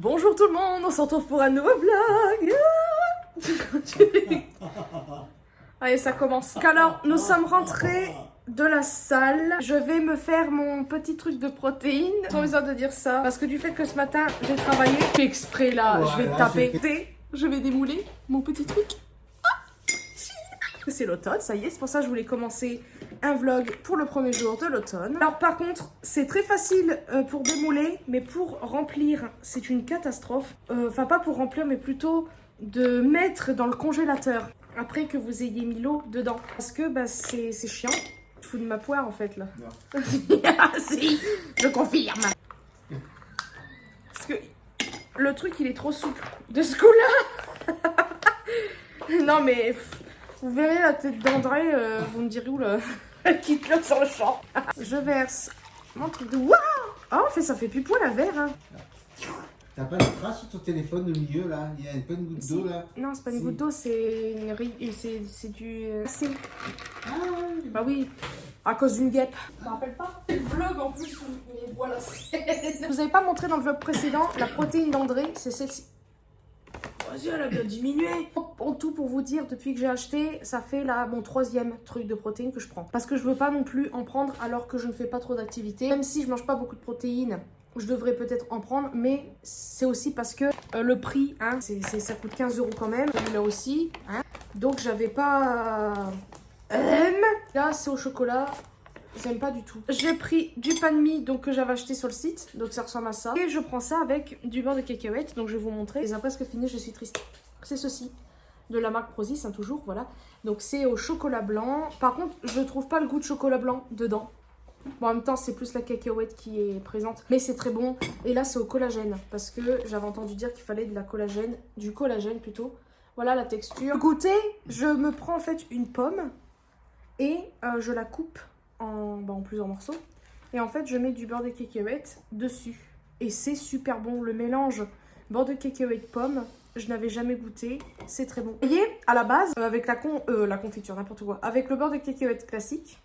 Bonjour tout le monde, on se retrouve pour un nouveau vlog. Allez, ça commence. Alors, nous sommes rentrés de la salle. Je vais me faire mon petit truc de protéines. Pas besoin de dire ça. Parce que du fait que ce matin, j'ai travaillé, je fais exprès là, je vais taper. Je vais démouler mon petit truc. C'est l'automne, ça y est, c'est pour ça que je voulais commencer un vlog pour le premier jour de l'automne. Alors par contre, c'est très facile pour démouler, mais pour remplir, c'est une catastrophe. Enfin, pas pour remplir, mais plutôt de mettre dans le congélateur après que vous ayez mis l'eau dedans. Parce que bah, c'est chiant. Je fous de ma poire en fait là. Non. Si, je confirme. Parce que le truc il est trop souple. De ce coup-là. Non mais... Vous verrez la tête d'André, vous me direz où là, quitte le sur le champ. Je verse mon truc de waouh. Oh, ça fait plus poil à verre. Hein. T'as pas de trace sur ton téléphone au milieu là? Il y a pas une goutte d'eau là? Non, c'est pas une goutte d'eau, c'est du c'est ah bah oui, à cause d'une guêpe. Je me rappelle pas. C'est le vlog en plus où mais voilà. Je vous avais pas montré dans le vlog précédent la protéine d'André, c'est celle-ci. Vas-y, elle a bien diminué. En tout, pour vous dire, depuis que j'ai acheté, ça fait là mon 3e truc de protéines que je prends. Parce que je veux pas non plus en prendre alors que je ne fais pas trop d'activité. Même si je mange pas beaucoup de protéines, je devrais peut-être en prendre. Mais c'est aussi parce que le prix, hein, ça coûte 15 € quand même. Celui-là aussi. Hein. Donc j'avais pas... Là, c'est au chocolat. J'aime pas du tout. J'ai pris du pain de mie donc, que j'avais acheté sur le site. Donc ça ressemble à ça. Et je prends ça avec du beurre de cacahuète. Donc je vais vous montrer. Et c'est presque fini, je suis triste. C'est ceci. De la marque Prozis, hein, toujours. Voilà. Donc c'est au chocolat blanc. Par contre, je trouve pas le goût de chocolat blanc dedans. Bon, en même temps, c'est plus la cacahuète qui est présente. Mais c'est très bon. Et là, c'est au collagène. Parce que j'avais entendu dire qu'il fallait de la collagène. Du collagène plutôt. Voilà la texture. Goûter, je me prends en fait une pomme. Et je la coupe en plusieurs morceaux. Et en fait, je mets du beurre de cacahuète dessus. Et c'est super bon. Le mélange beurre de cacahuète pomme, je n'avais jamais goûté. C'est très bon. Vous voyez, à la base, avec la confiture, n'importe quoi, avec le beurre de cacahuète classique,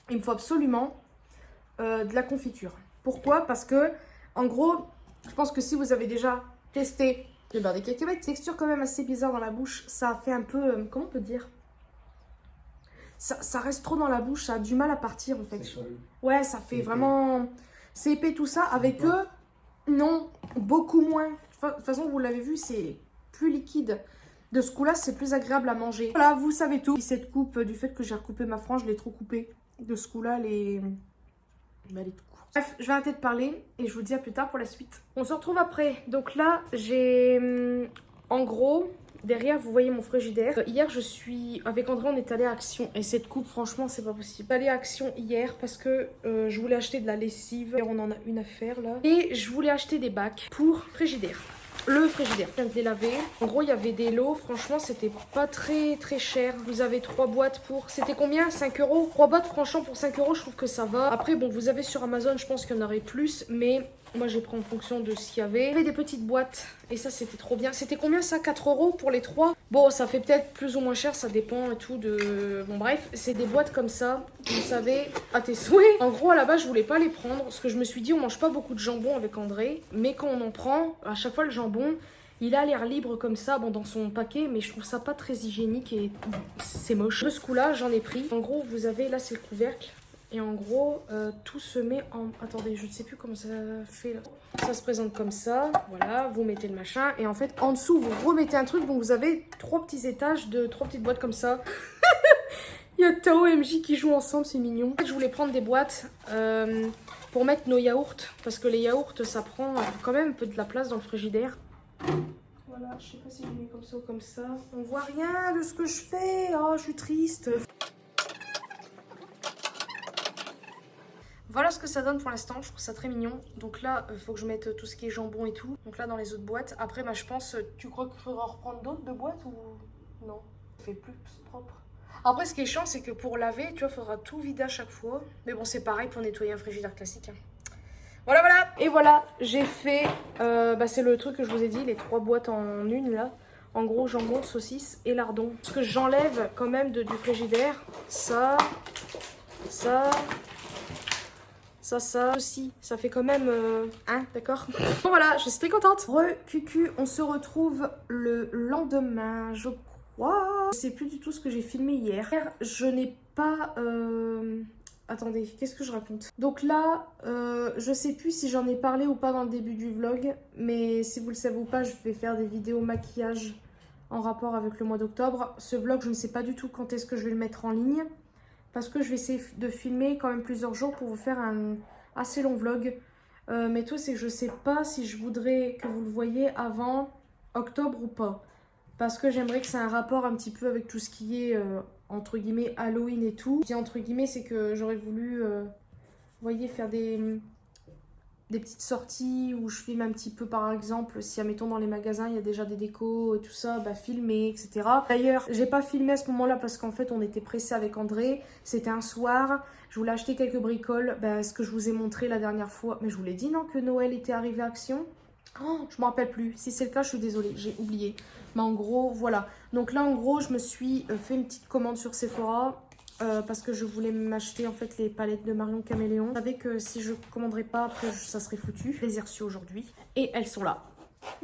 il me faut absolument de la confiture. Pourquoi? Parce que, en gros, je pense que si vous avez déjà testé le beurre de cacahuète, texture quand même assez bizarre dans la bouche. Ça fait un peu, comment on peut dire? Ça reste trop dans la bouche, ça a du mal à partir en fait. Ouais, ça fait vraiment... C'est épais tout ça. Avec eux, non, beaucoup moins. De toute façon, vous l'avez vu, c'est plus liquide. De ce coup-là, c'est plus agréable à manger. Voilà, vous savez tout. Cette coupe, du fait que j'ai recoupé ma frange, je l'ai trop coupée. De ce coup-là, elle est toute courte. Bref, je vais arrêter de parler et je vous dis à plus tard pour la suite. On se retrouve après. Donc là, j'ai... En gros... Derrière, vous voyez mon frigidaire. Hier, avec André, on est allé à Action. Et cette coupe, franchement, c'est pas possible. On est allé à Action hier parce que je voulais acheter de la lessive. On en a une à faire là. Et je voulais acheter des bacs pour frigidaire. Le frigidaire, je viens de les laver. En gros, il y avait des lots. Franchement, c'était pas très cher. Vous avez 3 boîtes pour... C'était combien? 5 €? 3 boîtes, franchement, pour 5 €, je trouve que ça va. Après, bon, vous avez sur Amazon, je pense qu'il y en aurait plus. Mais moi, j'ai pris en fonction de ce qu'il y avait. Il y avait des petites boîtes. Et ça, c'était trop bien. C'était combien ça? 4 € pour les 3? Bon, ça fait peut-être plus ou moins cher. Ça dépend et tout de... Bon, bref. C'est des boîtes comme ça. Vous savez, à tes souhaits. En gros, à la base, je voulais pas les prendre. Parce que je me suis dit, on mange pas beaucoup de jambon avec André. Mais quand on en prend, à chaque fois, le jambon... Il a l'air libre comme ça, bon, dans son paquet, mais je trouve ça pas très hygiénique et c'est moche. De ce coup-là, j'en ai pris. En gros, vous avez, là, c'est le couvercle. Et en gros, tout se met en... Attendez, je ne sais plus comment ça fait là. Ça se présente comme ça. Voilà, vous mettez le machin. Et en fait, en dessous, vous remettez un truc. Donc, vous avez 3 petits étages de 3 petites boîtes comme ça. Il y a Tao et MJ qui jouent ensemble, c'est mignon. En fait, je voulais prendre des boîtes pour mettre nos yaourts. Parce que les yaourts, ça prend quand même un peu de la place dans le frigidaire. Voilà, je sais pas si je mets comme ça ou comme ça. On voit rien de ce que je fais. Oh, je suis triste. Voilà ce que ça donne pour l'instant. Je trouve ça très mignon. Donc là, il faut que je mette tout ce qui est jambon et tout. Donc là, dans les autres boîtes. Après, bah, je pense... Tu crois qu'il faudra reprendre d'autres de boîtes ou... Non, ça fait plus propre. Après, ce qui est chiant, c'est que pour laver, tu vois, il faudra tout vider à chaque fois. Mais bon, c'est pareil pour nettoyer un frigidaire classique. Hein. Voilà, voilà. Et voilà, j'ai fait, c'est le truc que je vous ai dit, les 3 boîtes en une là. En gros, jambon, saucisse et lardon. Parce que j'enlève quand même du frigidaire, ça, Ça aussi, ça fait quand même... hein, d'accord. Bon voilà, je suis très contente. Cucu, on se retrouve le lendemain, je crois. Je sais plus du tout ce que j'ai filmé hier. Je n'ai pas... Attendez, qu'est-ce que je raconte? Donc là, je sais plus si j'en ai parlé ou pas dans le début du vlog, mais si vous le savez ou pas, je vais faire des vidéos maquillage en rapport avec le mois d'octobre. Ce vlog, je ne sais pas du tout quand est-ce que je vais le mettre en ligne, parce que je vais essayer de filmer quand même plusieurs jours pour vous faire un assez long vlog. Mais tout, c'est que je sais pas si je voudrais que vous le voyez avant octobre ou pas. Parce que j'aimerais que ça ait un rapport un petit peu avec tout ce qui est, entre guillemets, Halloween et tout. Je dis entre guillemets, c'est que j'aurais voulu, vous voyez, faire des petites sorties où je filme un petit peu, par exemple, si, admettons, dans les magasins, il y a déjà des décos et tout ça, bah, filmer, etc. D'ailleurs, j'ai pas filmé à ce moment-là parce qu'en fait, on était pressés avec André. C'était un soir. Je voulais acheter quelques bricoles, bah, ce que je vous ai montré la dernière fois. Mais je vous l'ai dit, non, que Noël était arrivé à Action? Oh, je me rappelle plus. Si c'est le cas, je suis désolée, j'ai oublié. Mais en gros, voilà. Donc là, en gros, je me suis fait une petite commande sur Sephora parce que je voulais m'acheter en fait les palettes de Marion Caméléon. Je savais que si je commanderais pas, après, ça serait foutu. Je les ai reçues aujourd'hui et elles sont là.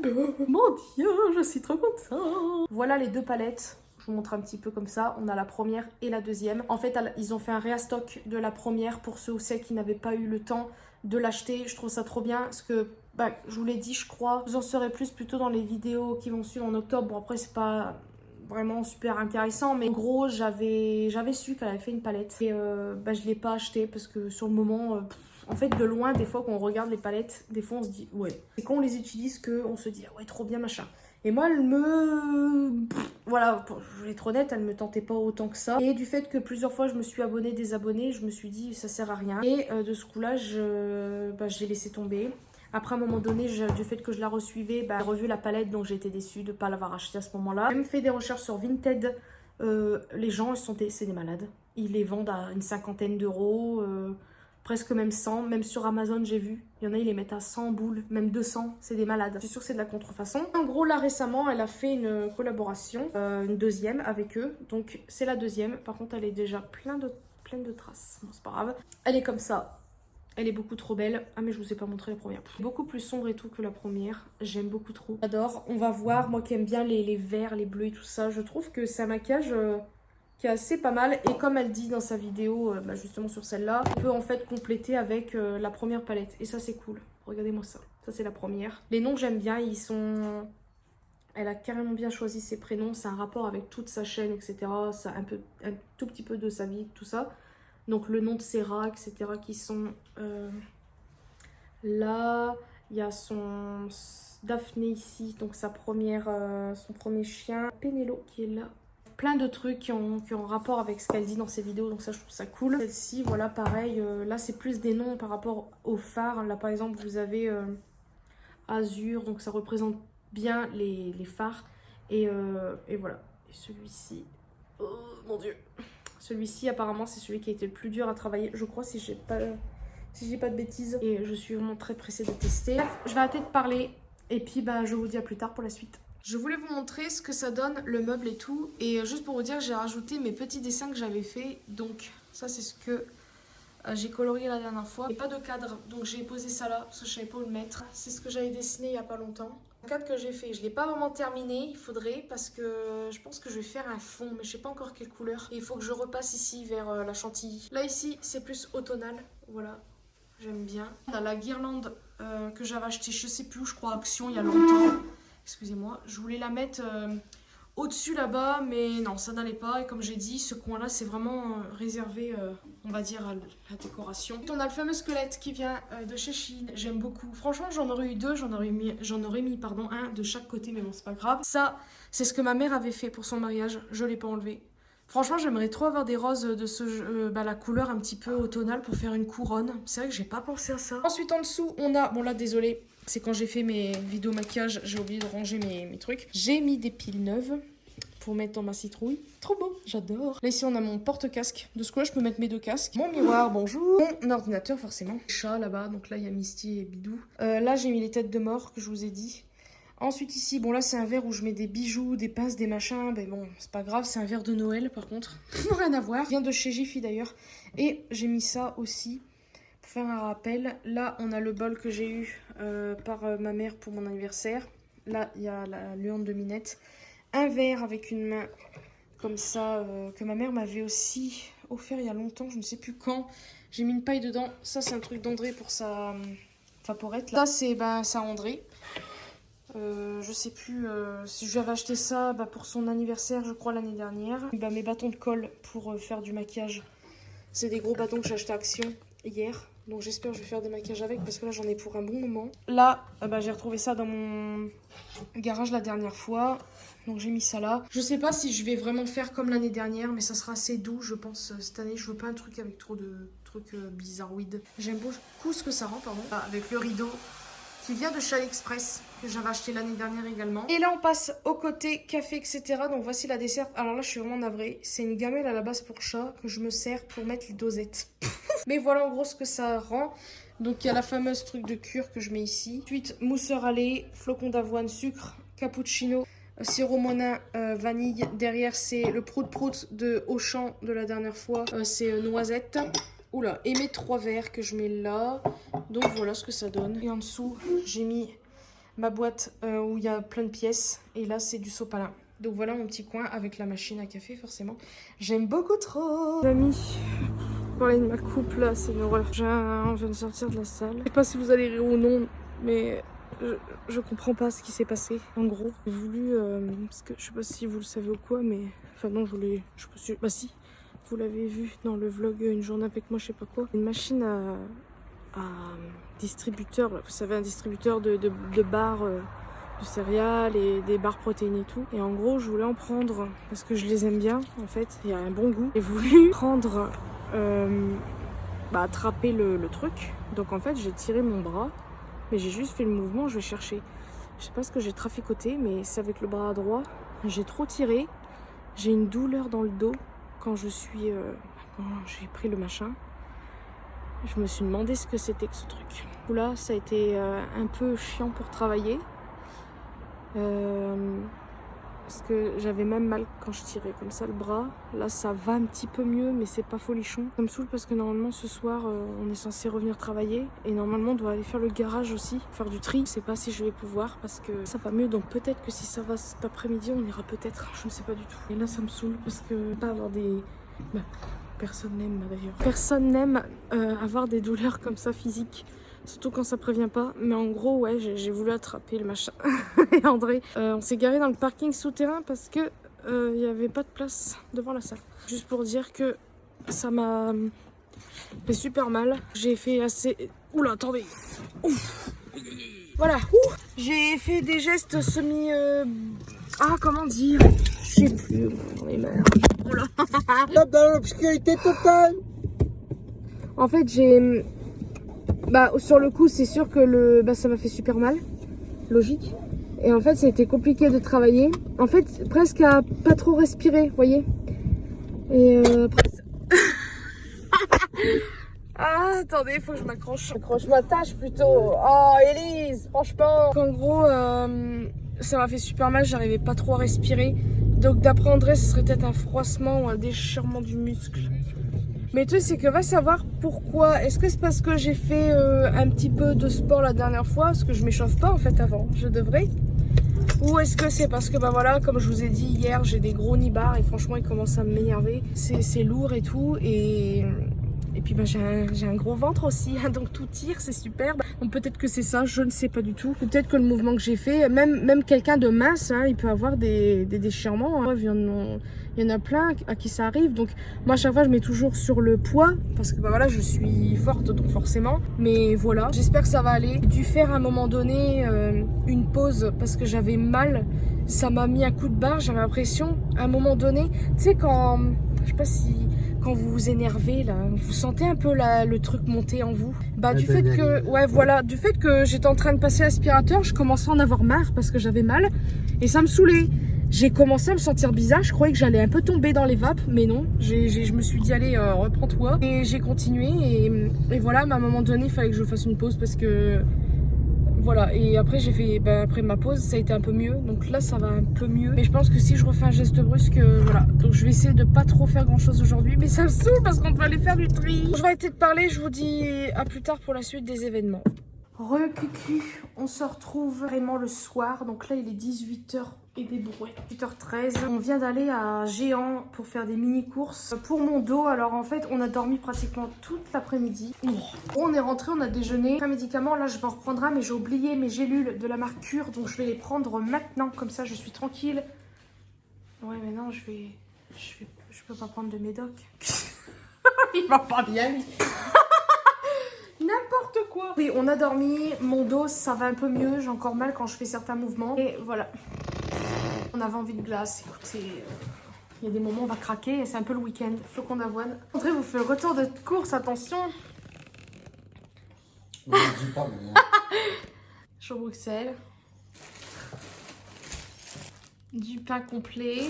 Mon Dieu, je suis trop contente. Voilà les deux palettes. Je vous montre un petit peu comme ça. On a la première et la deuxième. En fait, ils ont fait un réastock de la première pour ceux ou celles qui n'avaient pas eu le temps de l'acheter. Je trouve ça trop bien parce que, bah, je vous l'ai dit, je crois. Vous en saurez plus plutôt dans les vidéos qui vont suivre en octobre. Bon, après, c'est pas vraiment super intéressant, mais en gros, j'avais su qu'elle avait fait une palette. Et bah, je ne l'ai pas acheté parce que sur le moment... en fait, de loin, des fois, quand on regarde les palettes, des fois, on se dit, ouais. Et quand on les utilise, qu'on se dit, ah ouais, trop bien, machin. Et moi, elle me... voilà, je vais être honnête, elle me tentait pas autant que ça. Et du fait que plusieurs fois, je me suis abonnée, désabonnée, je me suis dit, ça sert à rien. Et de ce coup-là, j'ai laissé tomber. Après, à un moment donné, du fait que je la resuivais, j'ai revu la palette, donc j'ai été déçue de ne pas l'avoir achetée à ce moment-là. J'ai même fait des recherches sur Vinted. Les gens, c'est des malades. Ils les vendent à une 50aine d'euros. Presque même 100, même sur Amazon j'ai vu, il y en a ils les mettent à 100 boules, même 200, c'est des malades. Je suis sûre que c'est de la contrefaçon. En gros là récemment elle a fait une collaboration, une deuxième avec eux, donc c'est la deuxième, par contre elle est déjà pleine de traces, bon c'est pas grave. Elle est comme ça, elle est beaucoup trop belle, ah mais je vous ai pas montré la première. Beaucoup plus sombre et tout que la première, j'aime beaucoup trop. J'adore, on va voir, moi qui aime bien les verts, les bleus et tout ça, je trouve que c'est un maquillage... qui est assez pas mal, et comme elle dit dans sa vidéo, justement sur celle-là, on peut en fait compléter avec la première palette, et ça c'est cool. Regardez-moi ça, ça c'est la première. Les noms j'aime bien, ils sont... Elle a carrément bien choisi ses prénoms, c'est un rapport avec toute sa chaîne, etc. Ça un tout petit peu de sa vie, tout ça. Donc le nom de Serra, etc. qui sont là. Il y a son Daphné ici, donc sa première, son premier chien. Pénélo qui est là. Plein de trucs qui ont rapport avec ce qu'elle dit dans ses vidéos, donc ça je trouve ça cool. Celle-ci, voilà, pareil, là c'est plus des noms par rapport aux phares. Là par exemple vous avez Azur, donc ça représente bien les phares. Et voilà, et celui-ci, oh mon dieu, celui-ci apparemment c'est celui qui a été le plus dur à travailler, je crois, si j'ai pas de bêtises. Et je suis vraiment très pressée de tester. Bref, je vais arrêter de parler, et puis bah je vous dis à plus tard pour la suite. Je voulais vous montrer ce que ça donne, le meuble et tout. Et juste pour vous dire, j'ai rajouté mes petits dessins que j'avais fait. Donc ça c'est ce que j'ai colorié la dernière fois. Et pas de cadre, donc j'ai posé ça là, parce que je savais pas où le mettre. C'est ce que j'avais dessiné il y a pas longtemps. Le cadre que j'ai fait, je l'ai pas vraiment terminé, il faudrait, parce que je pense que je vais faire un fond, mais je sais pas encore quelle couleur. Et il faut que je repasse ici vers la chantilly. Là ici, c'est plus automnal, voilà, j'aime bien. On a la guirlande que j'avais achetée, je sais plus où, je crois Action il y a longtemps. Excusez-moi, je voulais la mettre au-dessus là-bas, mais non, ça n'allait pas. Et comme j'ai dit, ce coin-là, c'est vraiment réservé, on va dire, à la décoration. On a le fameux squelette qui vient de chez Shein, j'aime beaucoup. Franchement, j'en aurais eu deux, j'en aurais mis un de chaque côté, mais bon, c'est pas grave. Ça, c'est ce que ma mère avait fait pour son mariage, je l'ai pas enlevé. Franchement, j'aimerais trop avoir des roses de ce la couleur un petit peu automnale pour faire une couronne. C'est vrai que j'ai pas pensé à ça. Ensuite, en dessous, on a... Bon là, désolé, c'est quand j'ai fait mes vidéos maquillage, j'ai oublié de ranger mes trucs. J'ai mis des piles neuves pour mettre dans ma citrouille. Trop beau, j'adore. Là, ici, on a mon porte-casque. De ce coup-là, je peux mettre mes deux casques. Mon miroir, bonjour. Mon ordinateur, forcément. Chat, là-bas. Donc là, il y a Misty et Bidou. Là, j'ai mis les têtes de mort que je vous ai dit. Ensuite ici, bon là c'est un verre où je mets des bijoux, des pinces, des machins, ben bon c'est pas grave, c'est un verre de Noël par contre, rien à voir, vient de chez Jiffy d'ailleurs. Et j'ai mis ça aussi faire un rappel, là on a le bol que j'ai eu par ma mère pour mon anniversaire. Là il y a la luante de Minette. Un verre avec une main comme ça que ma mère m'avait aussi offert il y a longtemps, je ne sais plus quand. J'ai mis une paille dedans. Ça c'est un truc d'André pour sa vaporette. Là c'est ça André. Je sais plus si je lui avais acheté ça pour son anniversaire je crois l'année dernière. Mes bâtons de colle pour faire du maquillage. C'est des gros bâtons que j'ai acheté à Action hier. Donc j'espère que je vais faire des maquillages avec parce que là j'en ai pour un bon moment. Là j'ai retrouvé ça dans mon garage la dernière fois. Donc j'ai mis ça là. Je sais pas si je vais vraiment faire comme l'année dernière mais ça sera assez doux je pense cette année. Je veux pas un truc avec trop de trucs bizarroïdes. J'aime beaucoup ce que ça rend pardon. Avec le rideau qui vient de chez AliExpress que j'avais acheté l'année dernière également. Et là on passe au côté café etc. Donc voici la dessert. Alors là je suis vraiment navrée. C'est une gamelle à la base pour chat que je me sers pour mettre les dosettes. Mais voilà en gros ce que ça rend. Donc il y a la fameuse truc de cure que je mets ici. Ensuite mousseur à lait, flocon d'avoine, sucre, cappuccino, sirop monin, vanille. Derrière c'est le prout-prout de Auchan de la dernière fois. C'est noisette. Oula, et mes 3 verres que je mets là. Donc voilà ce que ça donne. Et en dessous, j'ai mis ma boîte où il y a plein de pièces. Et là, c'est du sopalin. Donc voilà mon petit coin avec la machine à café, forcément. J'aime beaucoup trop. Les amis, parler de ma coupe là, c'est une horreur. On vient de sortir de la salle. Je sais pas si vous allez rire ou non, mais je comprends pas ce qui s'est passé. En gros, j'ai voulu, parce que je sais pas si vous le savez ou quoi, mais... Enfin non, je voulais... Je sais pas si... Bah si. Vous l'avez vu dans le vlog Une journée avec moi, je sais pas quoi. Une machine à distributeur, là. Vous savez, un distributeur de barres de céréales et des barres protéines et tout. Et en gros, je voulais en prendre parce que je les aime bien, en fait. Il y a un bon goût. J'ai voulu prendre, attraper le truc. Donc en fait, j'ai tiré mon bras, mais j'ai juste fait le mouvement, je vais chercher. Je sais pas ce que j'ai traficoté, mais c'est avec le bras droit. J'ai trop tiré. J'ai une douleur dans le dos. Quand j'ai pris le machin, je me suis demandé ce que c'était que ce truc. Là, ça a été un peu chiant pour travailler. Parce que j'avais même mal quand je tirais comme ça le bras. Là, ça va un petit peu mieux, mais c'est pas folichon. Ça me saoule parce que normalement, ce soir, on est censé revenir travailler. Et normalement, on doit aller faire le garage aussi, faire du tri. Je sais pas si je vais pouvoir parce que ça va mieux. Donc peut-être que si ça va cet après-midi, on ira peut-être. Je ne sais pas du tout. Et là, ça me saoule parce que pas avoir des... personne n'aime d'ailleurs. Personne n'aime avoir des douleurs comme ça physiques. Surtout quand ça prévient pas. Mais en gros, ouais, j'ai voulu attraper le machin. Et André, on s'est garé dans le parking souterrain parce que il n'y avait pas de place devant la salle. Juste pour dire que ça m'a fait super mal. J'ai fait assez... Oula, attendez. Ouf. Voilà. J'ai fait des gestes semi... comment dire? Je sais plus. J'en ai marre. Oula. Dans l'obscurité totale. En fait, j'ai... sur le coup, c'est sûr que ça m'a fait super mal. Logique. Et en fait, ça a été compliqué de travailler. En fait, presque à pas trop respirer, vous voyez. Et après... attendez, il faut que je m'accroche. Je m'attache plutôt. Oh, Élise, franchement. En gros, ça m'a fait super mal. J'arrivais pas trop à respirer. Donc, d'après André, ce serait peut-être un froissement ou un déchirement du muscle. Mais tu sais, c'est que va savoir pourquoi. Est-ce que c'est parce que j'ai fait un petit peu de sport la dernière fois? Parce que je m'échauffe pas en fait avant, je devrais. Ou est-ce que c'est parce que voilà, comme je vous ai dit hier, j'ai des gros nibards et franchement ils commencent à m'énerver. C'est lourd et tout et puis j'ai un gros ventre aussi, hein, donc tout tire, c'est super. Donc peut-être que c'est ça, je ne sais pas du tout. Peut-être que le mouvement que j'ai fait, même quelqu'un de mince, hein, il peut avoir des déchirements. Hein. Il y en a plein à qui ça arrive. Donc moi à chaque fois je mets toujours sur le poids parce que voilà, je suis forte donc forcément. Mais voilà, j'espère que ça va aller. J'ai dû faire à un moment donné une pause parce que j'avais mal. Ça m'a mis un coup de barre, j'avais l'impression à un moment donné, tu sais quand, je sais pas si... Quand vous vous énervez, là, vous sentez un peu le truc monter en vous. Du fait que j'étais en train de passer l'aspirateur, je commençais à en avoir marre parce que j'avais mal et ça me saoulait. J'ai commencé à me sentir bizarre, je croyais que j'allais un peu tomber dans les vapes, mais non. Je me suis dit, allez, reprends-toi. Et j'ai continué et voilà, mais à un moment donné, il fallait que je fasse une pause parce que... voilà, et après j'ai fait, après ma pause ça a été un peu mieux, donc là ça va un peu mieux, mais je pense que si je refais un geste brusque, voilà, donc je vais essayer de pas trop faire grand chose aujourd'hui, mais ça me saoule parce qu'on doit aller faire du tri. Je vais arrêter de parler, je vous dis à plus tard pour la suite des événements. Re-cucu, on se retrouve vraiment le soir, donc là il est 18h et des brouettes, 18h13. On vient d'aller à Géant pour faire des mini-courses pour mon dos. Alors en fait on a dormi pratiquement toute l'après-midi. On est rentré, on a déjeuné. Un médicament, là je vais en reprendre un, mais j'ai oublié mes gélules de la marque Cure, donc je vais les prendre maintenant, comme ça je suis tranquille. Ouais mais non, je peux pas prendre de médoc. Il va pas bien lui. N'importe quoi. Oui, on a dormi, mon dos ça va un peu mieux, j'ai encore mal quand je fais certains mouvements. Et voilà. On avait envie de glace, écoutez, il y a des moments où on va craquer, c'est un peu le week-end, flocon d'avoine. André vous fait le retour de course, attention. Je dis pas, mais... Chaud Bruxelles. Du pain complet.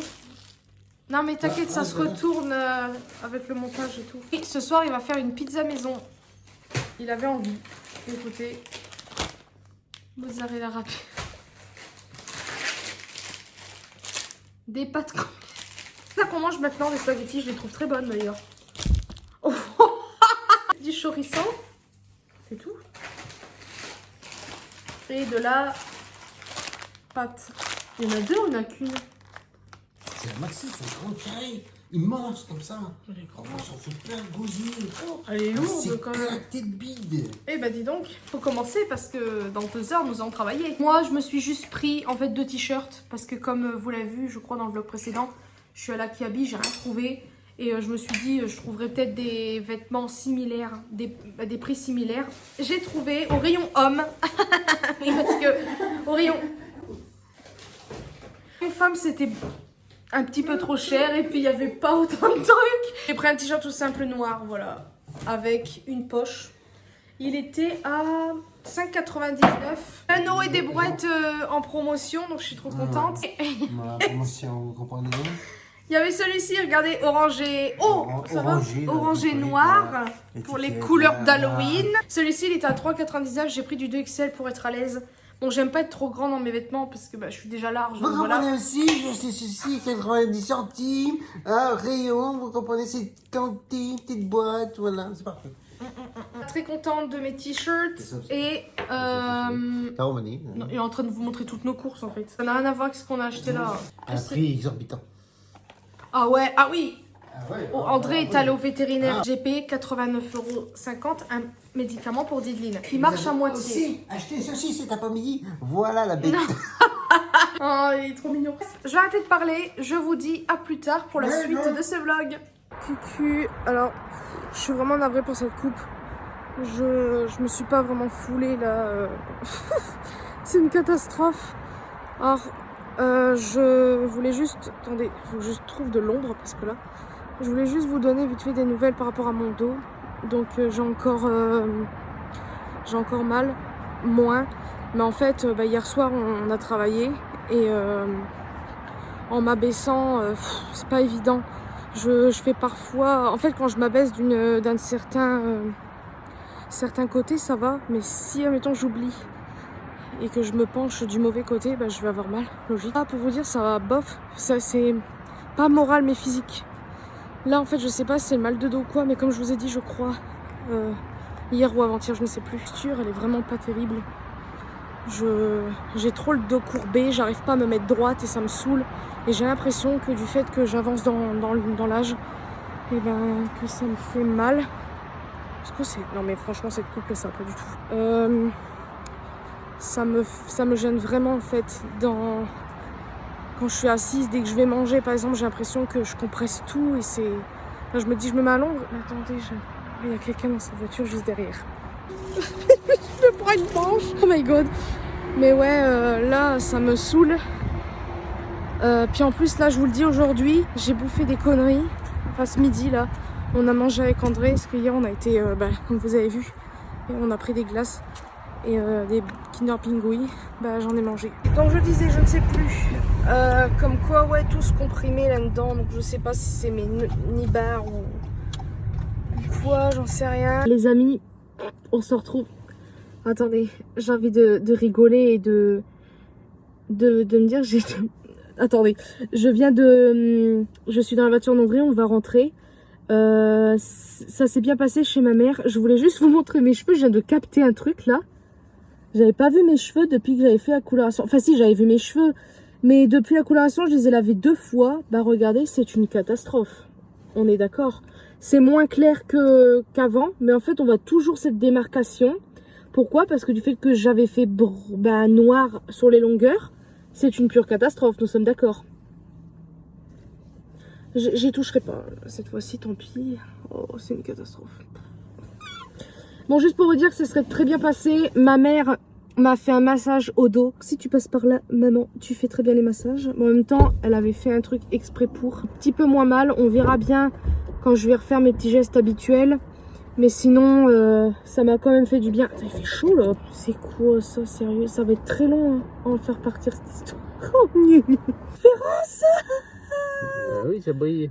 Non mais t'inquiète, ça se retourne avec le montage et tout. Et ce soir il va faire une pizza maison. Il avait envie. Écoutez, mozzarella râpée. Des pâtes. C'est ça qu'on mange maintenant, les spaghettis, je les trouve très bonnes d'ailleurs. Oh. Du chorizo, c'est tout. Et de la pâte. Il y en a deux ou il n'y en a qu'une? C'est un maxi, c'est un grand carré. Immense comme ça. On s'en fout plein de gosier. Elle est lourde quand même. C'est éclaté de bide. Eh bah dis donc, faut commencer parce que dans 2 heures nous allons travailler. Moi je me suis juste pris en fait 2 t-shirts parce que comme vous l'avez vu je crois dans le vlog précédent, je suis à la Kiabi, j'ai rien trouvé. Et je me suis dit je trouverais peut-être des vêtements similaires, des prix similaires. J'ai trouvé au rayon homme. Oui parce que au rayon femme c'était un petit peu trop cher et puis il n'y avait pas autant de trucs. J'ai pris un t-shirt tout simple noir, voilà, avec une poche. Il était à 5,99 €. 1 € et des brouettes en promotion, donc je suis trop contente. La promotion, vous comprenez? Il y avait celui-ci, regardez, orangé, orangé noir, pour les couleurs d'Halloween. Celui-ci, il était à 3,99 €, j'ai pris du 2XL pour être à l'aise. Bon, j'aime pas être trop grande dans mes vêtements parce que je suis déjà large. Vous comprenez aussi, je sais ceci, 90 centimes, un rayon, vous comprenez, c'est quantité, petite boîte, voilà, c'est parfait. Très contente de mes t-shirts et il est en train de vous montrer toutes nos courses en fait. Ça n'a rien à voir avec ce qu'on a acheté là. Un prix exorbitant. Ah ouais, ah oui. Ouais, André est allé au vétérinaire. J'ai payé 89,50 € un médicament pour Dideline qui marche à moitié. Aussi, achetez ceci cet après-midi. Voilà la bête. Oh, il est trop mignon. Je vais arrêter de parler. Je vous dis à plus tard pour la suite de ce vlog. Cucu, alors je suis vraiment navrée pour cette coupe. Je me suis pas vraiment foulée là. C'est une catastrophe. Alors, je voulais juste... Attendez, il faut que je trouve de l'ombre parce que là... Je voulais juste vous donner vite fait des nouvelles par rapport à mon dos. Donc j'ai encore mal, moins. Mais en fait, hier soir, on a travaillé. Et en m'abaissant, c'est pas évident. Je fais parfois... En fait, quand je m'abaisse d'un certain côté, ça va. Mais si, admettons, j'oublie et que je me penche du mauvais côté, je vais avoir mal, logique. Ah, pour vous dire, ça va bof. Ça, c'est pas moral, mais physique. Là, en fait, je sais pas si c'est le mal de dos ou quoi, mais comme je vous ai dit, je crois, hier ou avant-hier, je ne sais plus. La posture, elle est vraiment pas terrible. J'ai trop le dos courbé, j'arrive pas à me mettre droite et ça me saoule. Et j'ai l'impression que du fait que j'avance dans l'âge, que ça me fait mal. Est-ce que c'est... Non mais franchement, cette coupe, ça va pas du tout. Ça me gêne vraiment, en fait, quand je suis assise, dès que je vais manger, par exemple, j'ai l'impression que je compresse tout et c'est... Là, je me dis, je me mets à l'ombre. Mais attendez, il y a quelqu'un dans sa voiture juste derrière. Je me prends une branche. Oh my god. Mais ouais, là, ça me saoule. Puis en plus, là, je vous le dis, aujourd'hui, j'ai bouffé des conneries. Enfin, ce midi, là, on a mangé avec André. Parce qu'hier, on a été, comme vous avez vu, et on a pris des glaces. Et des Kinder Pingui, j'en ai mangé. Donc je disais, je ne sais plus, comme quoi, ouais, tout ce comprimé là-dedans, donc je sais pas si c'est mes nibards ou quoi, j'en sais rien. Les amis, on se retrouve Attendez, j'ai envie de rigoler et de me dire, attendez, je suis dans la voiture d'André, on va rentrer. Ça s'est bien passé chez ma mère. Je voulais juste vous montrer mes cheveux. Je viens de capter un truc là. J'avais pas vu mes cheveux depuis que j'avais fait la coloration. Enfin si, j'avais vu mes cheveux. Mais depuis la coloration, je les ai lavés 2 fois. Bah regardez, c'est une catastrophe. On est d'accord. C'est moins clair qu'avant. Mais en fait, on voit toujours cette démarcation. Pourquoi? Parce que du fait que j'avais fait noir sur les longueurs, c'est une pure catastrophe. Nous sommes d'accord. J'y toucherai pas. Cette fois-ci, tant pis. Oh, c'est une catastrophe. Bon, juste pour vous dire que ça serait très bien passé. Ma mère m'a fait un massage au dos. Si tu passes par là, maman, tu fais très bien les massages. Mais en même temps, elle avait fait un truc exprès pour. Un petit peu moins mal. On verra bien quand je vais refaire mes petits gestes habituels. Mais sinon, ça m'a quand même fait du bien. Attends, il fait chaud là. C'est quoi ça, sérieux? Ça va être très long. Hein. On va faire partir cette histoire. Féroce. Oui, ça brille.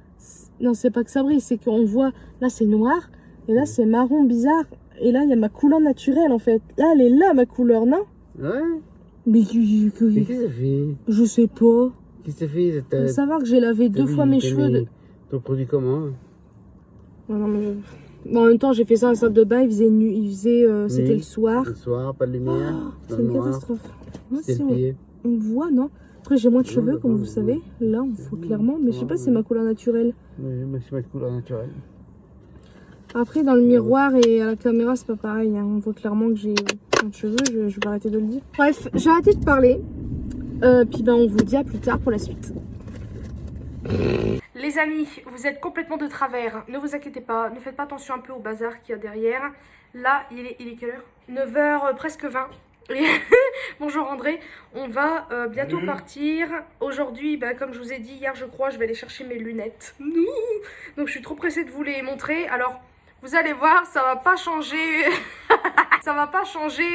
Non, c'est pas que ça brille, c'est qu'on voit. Là, c'est noir. Et là, c'est marron bizarre. Et là, il y a ma couleur naturelle en fait. Là, elle est là, ma couleur, non? Ouais. Mais qu'est-ce que ça fait? Je sais pas. Qu'est-ce que ça fait? Faut savoir que j'ai lavé 2 fois mes cheveux. Ton produit comment? Non, mais... Bon, en même temps, j'ai fait ça à la salle de bain. Il faisait nuit. C'était le soir. Le soir, pas de lumière. Oh, c'est une catastrophe. C'est le pied. On voit, non? Après, j'ai moins de cheveux, comme vous savez. Là, on voit clairement. Mais je sais pas si c'est ma couleur naturelle. Oui, mais c'est ma couleur naturelle. Après, dans le miroir et à la caméra, c'est pas pareil. Hein. On voit clairement que j'ai moins de cheveux. Je vais arrêter de le dire. Bref, j'ai arrêté de parler. Puis on vous dit à plus tard pour la suite. Les amis, vous êtes complètement de travers. Ne vous inquiétez pas. Ne faites pas attention un peu au bazar qu'il y a derrière. Là, il est quelle heure? 9h, presque 20. Bonjour André, on va bientôt partir. Aujourd'hui, comme je vous ai dit hier, je crois, je vais aller chercher mes lunettes. Donc je suis trop pressée de vous les montrer. Alors, vous allez voir, ça va pas changer. Ça va pas changer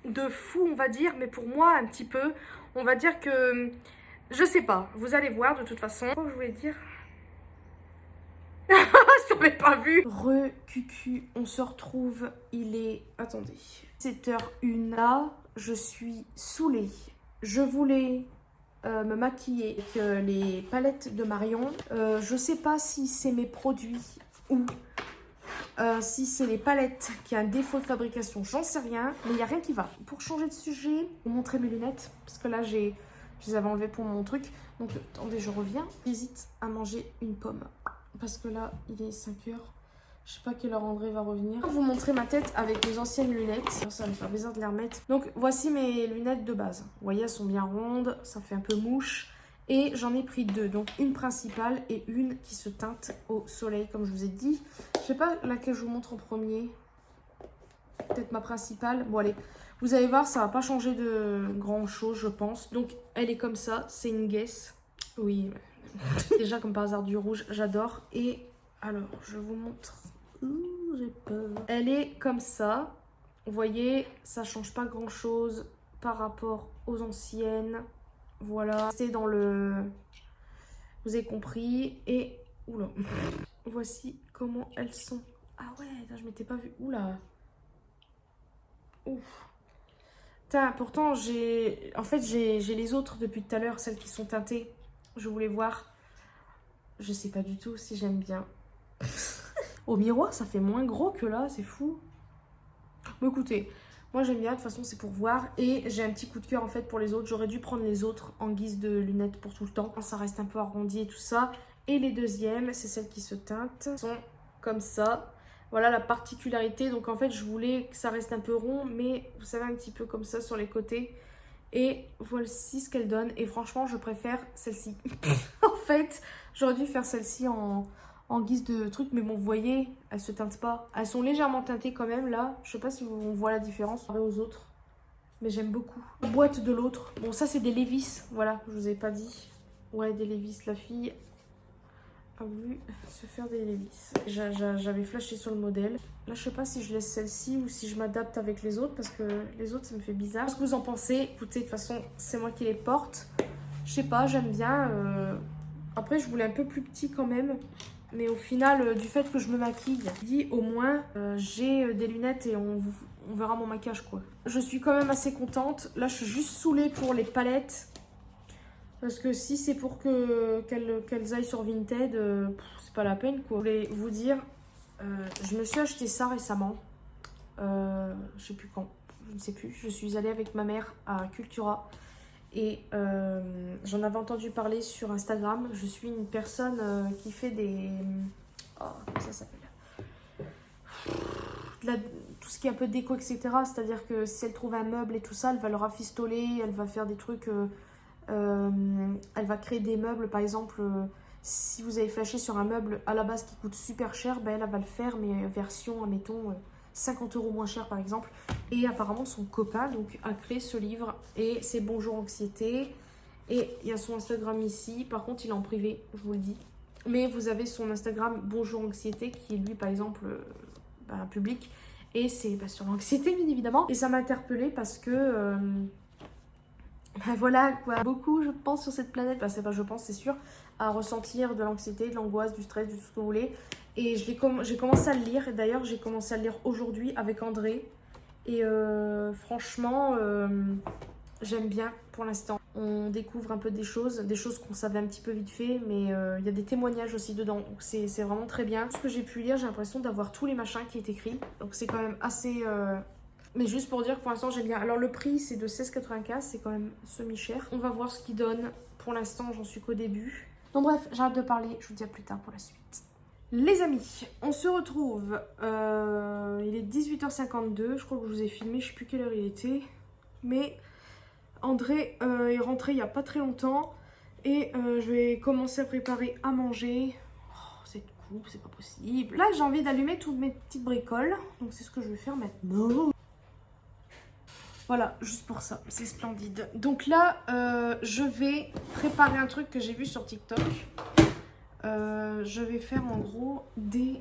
de fou, on va dire, mais pour moi, un petit peu. On va dire que... Je sais pas, vous allez voir de toute façon. Oh, je voulais dire... Je t'avais pas vu. Cucu, on se retrouve, il est... Attendez. 7h01 là, je suis saoulée. Je voulais me maquiller avec les palettes de Marion. Je sais pas si c'est mes produits ou si c'est les palettes qui a un défaut de fabrication, j'en sais rien. Mais il n'y a rien qui va. Pour changer de sujet, vous montrer mes lunettes. Parce que là, je les avais enlevées pour mon truc. Donc, attendez, je reviens. J'hésite à manger une pomme. Parce que là, il est 5h. Je sais pas quelle heure André va revenir. Je vais vous montrer ma tête avec mes anciennes lunettes. Ça va me faire plaisir de les remettre. Donc, voici mes lunettes de base. Vous voyez, elles sont bien rondes. Ça fait un peu mouche. Et j'en ai pris 2. Donc, une principale et une qui se teinte au soleil, comme je vous ai dit. Je sais pas laquelle je vous montre en premier. Peut-être ma principale. Bon, allez. Vous allez voir, ça va pas changer de grand chose, je pense. Donc, elle est comme ça. C'est une Guess. Oui. Déjà, comme par hasard, du rouge. J'adore. Et alors, je vous montre... Ouh, j'ai peur. Elle est comme ça. Vous voyez, ça change pas grand chose par rapport aux anciennes. Voilà. C'est dans le... Vous avez compris. Et... Oula. Voici comment elles sont. Ah ouais, je m'étais pas vue. Oula. Ouf. Putain, pourtant, j'ai... En fait, j'ai les autres depuis tout à l'heure. Celles qui sont teintées. Je voulais voir. Je sais pas du tout si j'aime bien. Au miroir, ça fait moins gros que là, c'est fou. Bon, écoutez, moi j'aime bien, de toute façon c'est pour voir. Et j'ai un petit coup de cœur en fait pour les autres. J'aurais dû prendre les autres en guise de lunettes pour tout le temps. Ça reste un peu arrondi et tout ça. Et les deuxièmes, c'est celles qui se teintent. Sont comme ça. Voilà la particularité. Donc en fait, je voulais que ça reste un peu rond. Mais vous savez, un petit peu comme ça sur les côtés. Et voici ce qu'elle donne. Et franchement, je préfère celle-ci. En fait, j'aurais dû faire celle-ci en guise de truc, mais bon, vous voyez, elles se teintent pas. Elles sont légèrement teintées quand même, là. Je sais pas si on voit la différence comparé aux autres, mais j'aime beaucoup. Boîte de l'autre. Bon, ça, c'est des Levi's, voilà, je vous ai pas dit. Ouais, des Levi's, la fille a voulu se faire des Levi's. J'avais flashé sur le modèle. Là, je sais pas si je laisse celle-ci ou si je m'adapte avec les autres, parce que les autres, ça me fait bizarre. Qu'est-ce que vous en pensez? Écoutez, de toute façon, c'est moi qui les porte. Je sais pas, j'aime bien. Après, je voulais un peu plus petit quand même. Mais au final, du fait que je me maquille, je dis au moins j'ai des lunettes et on on verra mon maquillage quoi. Je suis quand même assez contente. Là je suis juste saoulée pour les palettes. Parce que si c'est pour qu'elles aillent sur Vinted, c'est pas la peine quoi. Je voulais vous dire, je me suis acheté ça récemment. Je sais plus quand, je ne sais plus. Je suis allée avec ma mère à Cultura. Et j'en avais entendu parler sur Instagram. Je suis une personne qui fait des... Oh, comment ça s'appelle ? Tout ce qui est un peu déco, etc. C'est-à-dire que si elle trouve un meuble et tout ça, elle va le rafistoler, elle va faire des trucs... elle va créer des meubles, par exemple, si vous avez flashé sur un meuble à la base qui coûte super cher, ben elle va le faire, mais version, admettons, 50 € moins cher par exemple. Et apparemment son copain donc, a créé ce livre et c'est Bonjour Anxiété. Et il y a son Instagram ici, par contre il est en privé, je vous le dis. Mais vous avez son Instagram Bonjour Anxiété qui est lui par exemple public. Et c'est sur l'anxiété bien évidemment. Et ça m'a interpellée parce que... ben voilà quoi, beaucoup je pense sur cette planète, c'est pas je pense c'est sûr, à ressentir de l'anxiété, de l'angoisse, du stress, du tout ce que vous voulez. Et j'ai commencé à le lire, et d'ailleurs j'ai commencé à le lire aujourd'hui avec André. Et franchement, j'aime bien pour l'instant. On découvre un peu des choses qu'on savait un petit peu vite fait, mais il y a des témoignages aussi dedans, donc c'est vraiment très bien. Ce que j'ai pu lire, j'ai l'impression d'avoir tous les machins qui est écrit, donc c'est quand même assez... Mais juste pour dire que pour l'instant j'aime bien. Alors le prix c'est de 16,95, c'est quand même semi-cher. On va voir ce qu'il donne. Pour l'instant j'en suis qu'au début. Donc bref, j'arrête de parler, je vous dis à plus tard pour la suite. Les amis, on se retrouve. Il est 18h52, je crois que je vous ai filmé, je sais plus quelle heure il était. Mais André est rentré il n'y a pas très longtemps. Et je vais commencer à préparer à manger. Oh, cette coupe, c'est pas possible. Là j'ai envie d'allumer toutes mes petites bricoles. Donc c'est ce que je vais faire maintenant. Voilà, juste pour ça, c'est splendide. Donc là, je vais préparer un truc que j'ai vu sur TikTok. Je vais faire en gros des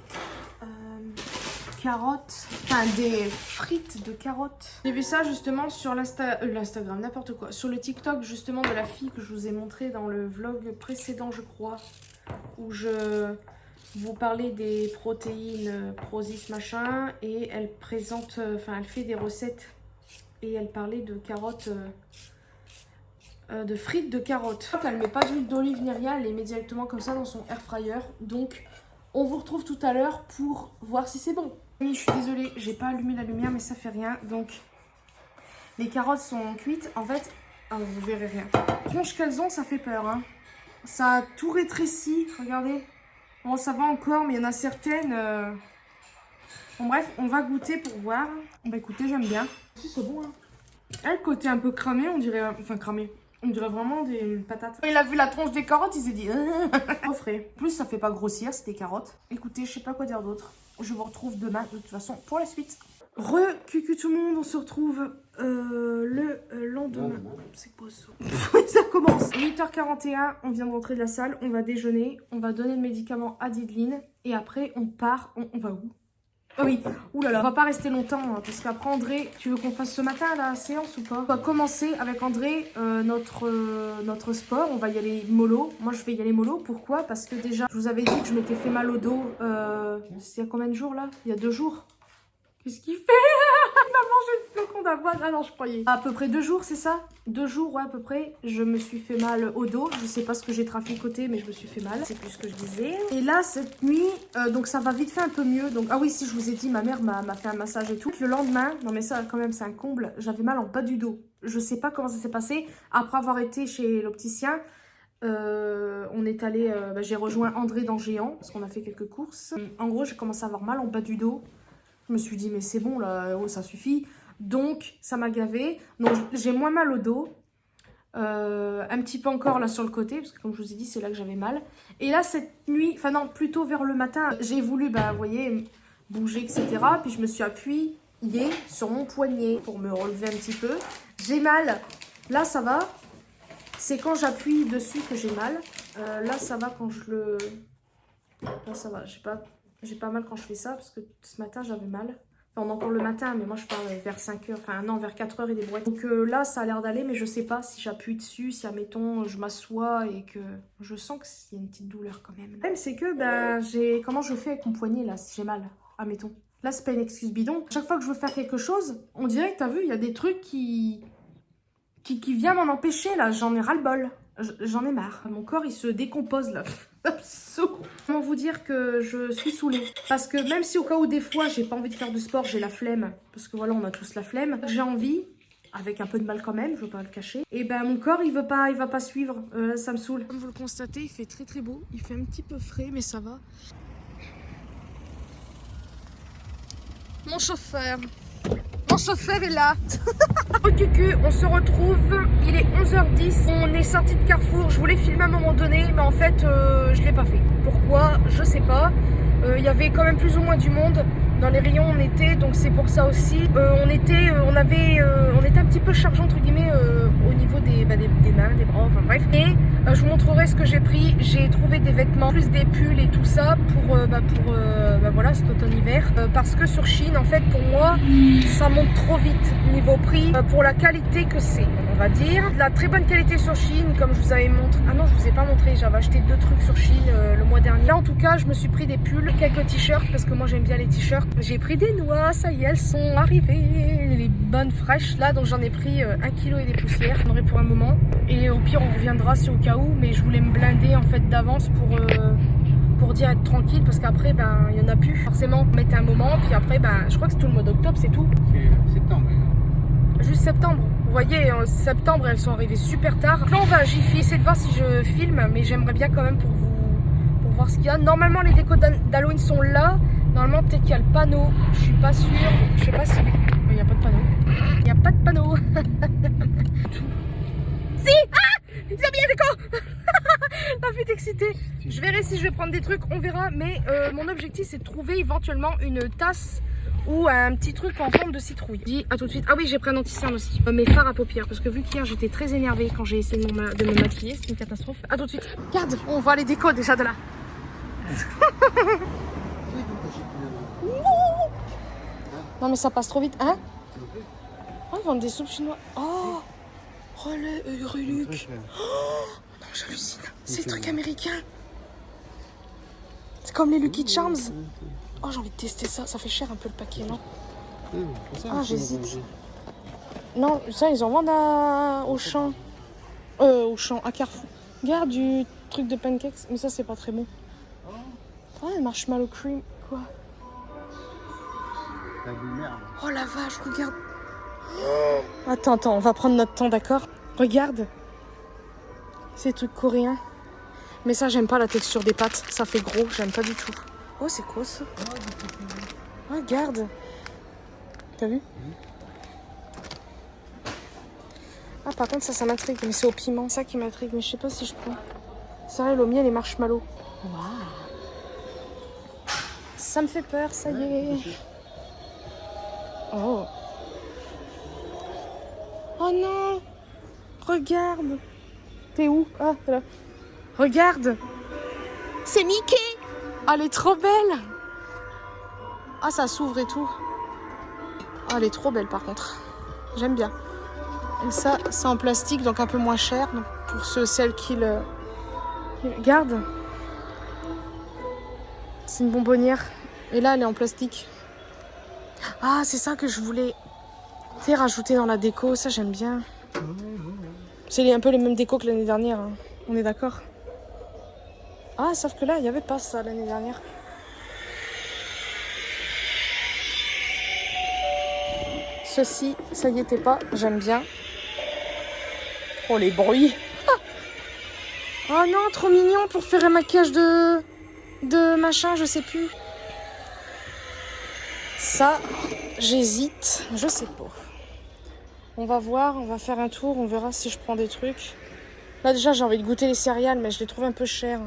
carottes, enfin des frites de carottes. J'ai vu ça justement sur l'Instagram, n'importe quoi. Sur le TikTok justement de la fille que je vous ai montré dans le vlog précédent, je crois. Où je vous parlais des protéines, Prozis machin. Et elle présente, elle fait des recettes. Et elle parlait de carottes, de frites de carottes. Elle ne met pas d'huile d'olive ni rien, elle les met directement comme ça dans son air fryer. Donc, on vous retrouve tout à l'heure pour voir si c'est bon. Je suis désolée, j'ai pas allumé la lumière, mais ça fait rien. Donc, les carottes sont cuites. En fait, vous verrez rien. Tronches qu'elles ont, ça fait peur. Hein. Ça a tout rétréci, regardez. Bon, ça va encore, mais il y en a certaines... Bon bref, on va goûter pour voir. Bah écoutez, j'aime bien. Si c'est bon hein. Ah, le côté un peu cramé, on dirait... Enfin cramé. On dirait vraiment des patates. Il a vu la tronche des carottes, il s'est dit... Trop frais. En plus, ça fait pas grossir, c'est des carottes. Écoutez, je sais pas quoi dire d'autre. Je vous retrouve demain, de toute façon, pour la suite. Cucu tout le monde, on se retrouve le lendemain. C'est quoi ça? Ça commence. 8h41, on vient de rentrer de la salle, on va déjeuner. On va donner le médicament à Dideline. Et après, on part. On va où? Oh oui, oulala, on va pas rester longtemps hein, parce qu'après André, tu veux qu'on fasse ce matin la séance ou pas? On va commencer avec André notre sport, on va y aller mollo. Moi je vais y aller mollo, pourquoi? Parce que déjà, je vous avais dit que je m'étais fait mal au dos, il y a combien de jours là? Il y a 2 jours. Qu'est-ce qu'il fait? Il a mangé le flocon d'avoine. Ah non, je croyais. À peu près 2 jours, c'est ça? 2 jours, ouais, à peu près. Je me suis fait mal au dos. Je sais pas ce que j'ai traficoté, mais je me suis fait mal. C'est plus ce que je disais. Et là, cette nuit, donc ça va vite fait un peu mieux. Donc, ah oui, si je vous ai dit, ma mère m'a fait un massage et tout. Le lendemain, non mais ça, quand même, c'est un comble. J'avais mal en bas du dos. Je sais pas comment ça s'est passé. Après avoir été chez l'opticien, on est allé, j'ai rejoint André dans Géant parce qu'on a fait quelques courses. En gros, j'ai commencé à avoir mal en bas du dos. Je me suis dit, mais c'est bon, là, oh, ça suffit. Donc, ça m'a gavé. Donc, j'ai moins mal au dos. Un petit peu encore là sur le côté, parce que comme je vous ai dit, c'est là que j'avais mal. Et là, cette nuit, enfin non, plutôt vers le matin, j'ai voulu, vous voyez, bouger, etc. Puis je me suis appuyée sur mon poignet pour me relever un petit peu. J'ai mal. Là, ça va. C'est quand j'appuie dessus que j'ai mal. Là, ça va quand je le... Là, ça va. J'ai pas mal quand je fais ça parce que ce matin j'avais mal. Enfin, on est encore le matin, mais moi je parle vers 5h, enfin non, vers 4h et des brouettes. Donc là ça a l'air d'aller, mais je sais pas si j'appuie dessus, si admettons je m'assois et que je sens qu'il y a une petite douleur quand même. Le problème c'est que comment je fais avec mon poignet là si j'ai mal, admettons. Là, c'est pas une excuse bidon. Chaque fois que je veux faire quelque chose, on dirait que t'as vu, il y a des trucs qui viennent m'en empêcher, là. J'en ai ras-le-bol. J'en ai marre. Mon corps, il se décompose, là. Comment vous dire que je suis saoulée? Parce que même si au cas où des fois, j'ai pas envie de faire de sport, j'ai la flemme. Parce que voilà, on a tous la flemme. J'ai envie, avec un peu de mal quand même, je veux pas le cacher. Et ben, mon corps, il va pas suivre. Ça me saoule. Comme vous le constatez, il fait très très beau. Il fait un petit peu frais, mais ça va. Mon chauffeur est là. Au cucu, on se retrouve, il est 11h10, on est sorti de Carrefour, je voulais filmer à un moment donné, mais en fait, je l'ai pas fait. Pourquoi? Je sais pas. Il y avait quand même plus ou moins du monde dans les rayons, on était, donc c'est pour ça aussi. On était un petit peu chargé entre guillemets au niveau des mains, des bras, enfin bref. Et je vous montrerai ce que j'ai pris. J'ai trouvé des vêtements, plus des pulls et tout ça pour voilà, cet automne-hiver. Parce que sur Shein, en fait, pour moi, ça monte trop vite niveau prix pour la qualité que c'est, on va dire. De la très bonne qualité sur Shein, comme je vous avais montré. Ah non, je vous ai pas montré, j'avais acheté 2 trucs sur Shein le mois dernier. Là, en tout cas, je me suis pris des pulls, quelques t-shirts, parce que moi, j'aime bien les t-shirts. J'ai pris des noix, ça y est, elles sont arrivées, les bonnes fraîches là, donc j'en ai pris 1 kg et des poussières, j'en aurai pour un moment. Et au pire, on reviendra si au cas où, mais je voulais me blinder en fait d'avance pour dire être tranquille, parce qu'après, ben, il y en a plus. Forcément, mettre un moment, puis après, ben, je crois que c'est tout le mois d'octobre, c'est tout. C'est septembre. Juste septembre. Vous voyez, en septembre, elles sont arrivées super tard. Là, on va à Jiffy, essayer de voir si je filme, mais j'aimerais bien quand même pour voir ce qu'il y a. Normalement, les décos d'Halloween sont là. Normalement, peut-être qu'il y a le panneau. Je suis pas sûre. Je sais pas si... Il n'y a pas de panneau. Il n'y a pas de panneau. Si! Ah! Ils ont mis la déco. La fille est excitée. Je verrai si je vais prendre des trucs. On verra. Mais mon objectif, c'est de trouver éventuellement une tasse ou un petit truc en forme de citrouille. Je dis à tout de suite. Ah oui, j'ai pris un anti-cerne aussi. Mes fards à paupières. Parce que vu qu'hier, j'étais très énervée quand j'ai essayé de me maquiller. C'est une catastrophe. À tout de suite. Regarde, on voit les décos déjà de là. Non mais ça passe trop vite, hein? Oh, ils vendent des soupes chinoises. Oh, relais, Luc. Oh, non, j'hallucine. C'est le truc américain. C'est comme les Lucky Charms. Oh, j'ai envie de tester ça. Ça fait cher un peu le paquet, non? Ah, j'hésite. Non, ça, ils en vendent à Auchan, à Carrefour. Regarde du truc de pancakes, mais ça, c'est pas très bon. Oh, le marshmallow cream. Quoi? Oh la vache, regarde. Oh. Attends, on va prendre notre temps, d'accord? Regarde. Ces trucs coréens. Mais ça, j'aime pas la texture des pâtes. Ça fait gros, j'aime pas du tout. Oh, c'est quoi ça? Regarde. T'as vu? Ah, par contre, ça m'intrigue. Mais c'est au piment. C'est ça qui m'intrigue. Mais je sais pas si je prends. Céréales au miel et marshmallow. Waouh. Ça me fait peur, ça y est. Oh. Oh non. Regarde. T'es où? Ah, t'es là. Regarde. C'est Mickey. Ah, elle est trop belle. Ah, ça s'ouvre et tout. Ah, elle est trop belle par contre. J'aime bien. Et ça, c'est en plastique, donc un peu moins cher. Donc pour celles qui le gardent. C'est une bonbonnière. Et là, elle est en plastique. Ah, c'est ça que je voulais rajouter dans la déco. Ça, j'aime bien. C'est un peu les mêmes décos que l'année dernière. Hein. On est d'accord? Ah, sauf que là, il n'y avait pas ça l'année dernière. Ceci, ça y était pas. J'aime bien. Oh, les bruits. Oh non, trop mignon pour faire un maquillage de machin, je sais plus. Ça, j'hésite, je sais pas. On va voir, on va faire un tour, on verra si je prends des trucs. Là déjà, j'ai envie de goûter les céréales, mais je les trouve un peu chères.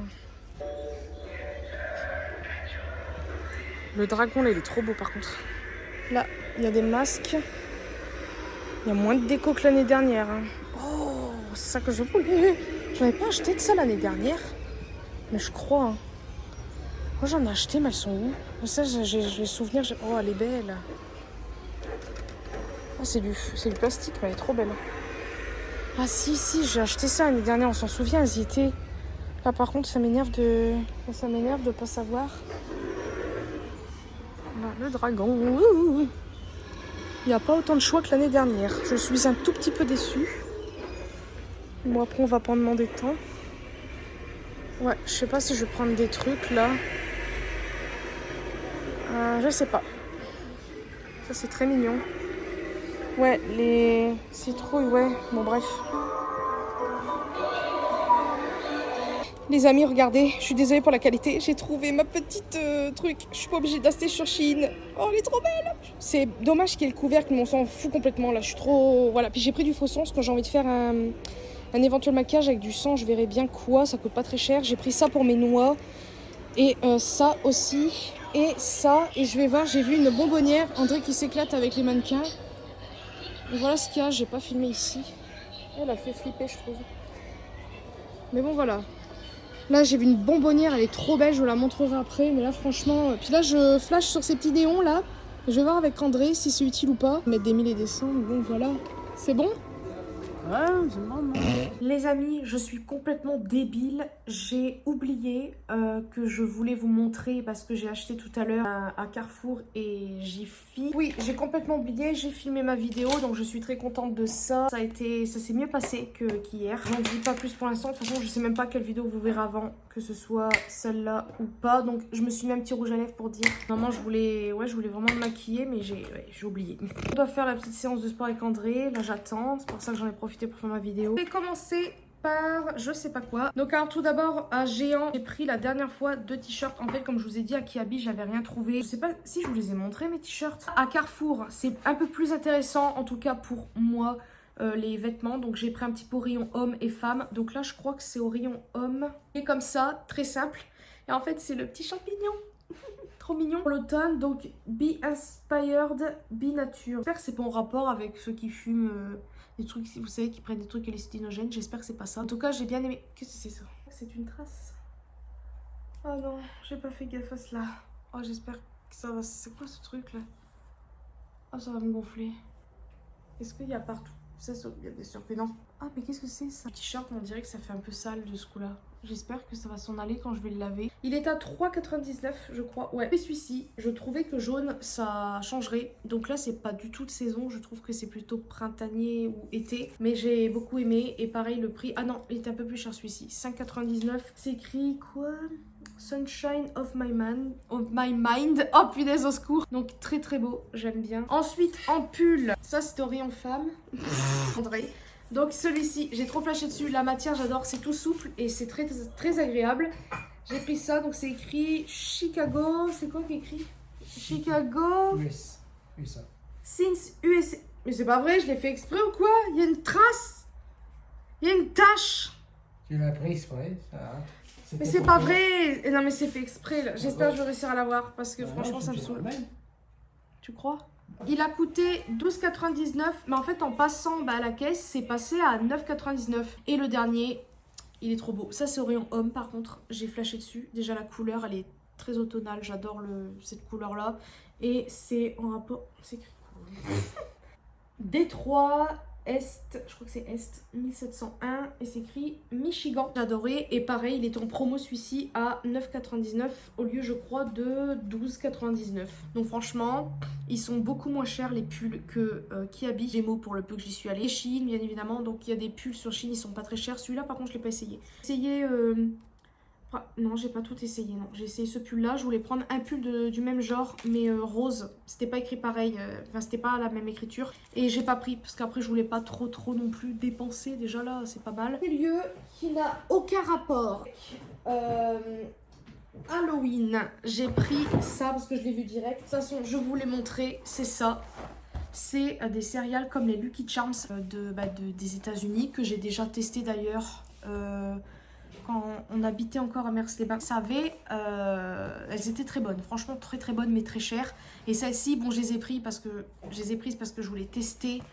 Le dragon, là, il est trop beau par contre. Là, il y a des masques. Il y a moins de déco que l'année dernière. Hein. Oh, c'est ça que je voulais. J'en avais pas acheté de ça l'année dernière. Mais je crois. Hein. Moi, j'en ai acheté, mais elles sont où? Ça, j'ai les souvenirs. Oh, elle est belle. Oh, c'est du plastique, mais elle est trop belle. Ah si, j'ai acheté ça l'année dernière, on s'en souvient, elles y étaient. Là, par contre, ça m'énerve de pas savoir. Là. le dragon. Il n'y a pas autant de choix que l'année dernière. Je suis un tout petit peu déçue. Bon, après, on va pas en demander tant. Ouais, je sais pas si je vais prendre des trucs là. Je sais pas. Ça, c'est très mignon. Ouais, les citrouilles, ouais. Bon, bref. Les amis, regardez, je suis désolée pour la qualité, j'ai trouvé ma petite truc. Je suis pas obligée d'acheter sur Shein. Oh, elle est trop belle. C'est dommage qu'il y ait le couvercle, mais on s'en fout complètement là. Je suis trop... Voilà, puis j'ai pris du faux sang parce que j'ai envie de faire un éventuel maquillage avec du sang. Je verrai bien quoi, ça coûte pas très cher. J'ai pris ça pour mes noix. Et ça aussi. Et ça. Et je vais voir, j'ai vu une bonbonnière. André qui s'éclate avec les mannequins. Et voilà ce qu'il y a, j'ai pas filmé ici. Elle a fait flipper, je trouve. Mais bon, voilà. Là, j'ai vu une bonbonnière, elle est trop belle, je vous la montrerai après. Mais là, franchement... Puis là, je flash sur ces petits néons, là. Je vais voir avec André si c'est utile ou pas. Mettre des 1000 et des 100, bon, voilà. C'est bon ? Ouais, c'est bon. Les amis, je suis complètement débile. J'ai oublié que je voulais vous montrer parce que j'ai acheté tout à l'heure à Carrefour et Jiffy. Oui, j'ai complètement oublié. J'ai filmé ma vidéo, donc je suis très contente de ça. Ça s'est mieux passé qu'hier. J'en dis pas plus pour l'instant. De toute façon, je sais même pas quelle vidéo vous verrez avant, que ce soit celle-là ou pas. Donc, je me suis mis un petit rouge à lèvres pour dire. Normalement, je voulais vraiment me maquiller, mais j'ai oublié. On doit faire la petite séance de sport avec André. Là, j'attends. C'est pour ça que j'en ai profité pour faire ma vidéo. Je vais commencer par je sais pas quoi. Donc alors tout d'abord à Géant, j'ai pris la dernière fois 2 t-shirts. En fait comme je vous ai dit à Kiabi j'avais rien trouvé. Je sais pas si je vous les ai montrés mes t-shirts. À Carrefour c'est un peu plus intéressant en tout cas pour moi les vêtements. Donc j'ai pris un petit peu au rayon hommes et femmes. Donc là je crois que c'est au rayon hommes. Et comme ça, très simple. Et en fait c'est le petit champignon. Trop mignon. Pour l'automne, donc Be Inspired, Be Nature. J'espère que c'est pas en rapport avec ceux qui fument des trucs, vous savez, qui prennent des trucs hallucinogènes. J'espère que c'est pas ça. En tout cas, j'ai bien aimé. Qu'est-ce que c'est ça? C'est une trace. Oh non, j'ai pas fait gaffe à cela. Oh, j'espère que ça va. C'est quoi ce truc là? Oh, ça va me gonfler. Est-ce qu'il y a partout? Ça, bien sûr que non. Ah, mais qu'est-ce que c'est ça? Le t-shirt, on dirait que ça fait un peu sale de ce coup-là. J'espère que ça va s'en aller quand je vais le laver. Il est à 3,99 je crois. Ouais. Et celui-ci, je trouvais que jaune, ça changerait. Donc là, c'est pas du tout de saison. Je trouve que c'est plutôt printanier ou été. Mais j'ai beaucoup aimé. Et pareil, le prix... Ah non, il est un peu plus cher celui-ci. 5,99. C'est écrit quoi? Sunshine of my mind. Oh punaise, au secours. Donc très très beau, j'aime bien. Ensuite, en pull. Ça, c'est au rayon femme. André. Donc celui-ci, j'ai trop flashé dessus. La matière, j'adore. C'est tout souple et c'est très, très agréable. J'ai pris ça. Donc c'est écrit Chicago. C'est quoi qui est écrit? Chicago. USA. Since USA. Mais c'est pas vrai, je l'ai fait exprès ou quoi? Il y a une trace. Il y a une tache. Tu l'as pris exprès, ça. Mais c'est pas vrai. Non mais c'est fait exprès. J'espère que je vais réussir à l'avoir parce que franchement ça me saoule. Tu crois? Il a coûté 12,99 mais en fait en passant à la caisse c'est passé à 9,99. Et le dernier il est trop beau. Ça c'est au rayon homme par contre. J'ai flashé dessus. Déjà la couleur elle est très automnale. J'adore cette couleur là. Et c'est en rapport... C'est écrit quoi? Détroit Est, je crois que c'est Est 1701 et c'est écrit Michigan. J'adorais et pareil il est en promo celui-ci à 9,99 au lieu je crois de 12,99. Donc franchement ils sont beaucoup moins chers les pulls que Kiabi. Gémeaux pour le peu que j'y suis allée. Shein bien évidemment, donc il y a des pulls sur Shein, ils sont pas très chers. Celui-là par contre je l'ai pas essayé. J'ai essayé non, j'ai pas tout essayé, non. J'ai essayé ce pull-là. Je voulais prendre un pull du même genre, mais rose. C'était pas écrit pareil. Enfin, c'était pas la même écriture. Et j'ai pas pris, parce qu'après, je voulais pas trop non plus dépenser. Déjà là, c'est pas mal. Lieu qui n'a aucun rapport. Halloween. J'ai pris ça parce que je l'ai vu direct. De toute façon, je vous l'ai montré. C'est ça. C'est des céréales comme les Lucky Charms des États-Unis que j'ai déjà testé d'ailleurs. Quand on habitait encore à Mers-les-Bains, elles étaient très bonnes, franchement très très bonnes mais très chères. Et celles-ci, bon, je les ai prises parce que je voulais tester,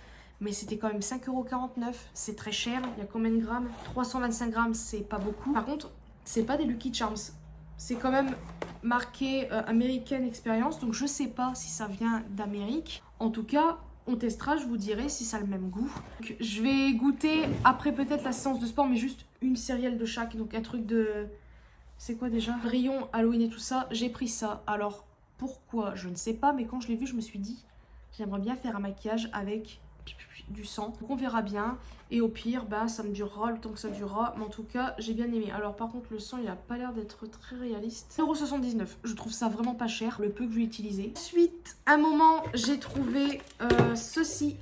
mais c'était quand même 5,49 €. C'est très cher. Il y a combien de grammes? 325 grammes, c'est pas beaucoup. Par contre, c'est pas des Lucky Charms. C'est quand même marqué American Experience, donc je sais pas si ça vient d'Amérique. En tout cas, on testera, je vous dirai si ça a le même goût. Donc, je vais goûter après peut-être la séance de sport, mais juste une céréale de chaque. Donc un truc de... C'est quoi déjà? Rayon, Halloween et tout ça. J'ai pris ça. Alors, pourquoi, je ne sais pas, mais quand je l'ai vu, je me suis dit, j'aimerais bien faire un maquillage avec du sang. Donc on verra bien. Et au pire, bah ça me durera le temps que ça durera. Mais en tout cas, j'ai bien aimé. Alors par contre, le sang, il a pas l'air d'être très réaliste. 1,79 €. Je trouve ça vraiment pas cher, le peu que j'ai utilisé. Ensuite, à un moment, j'ai trouvé ceci.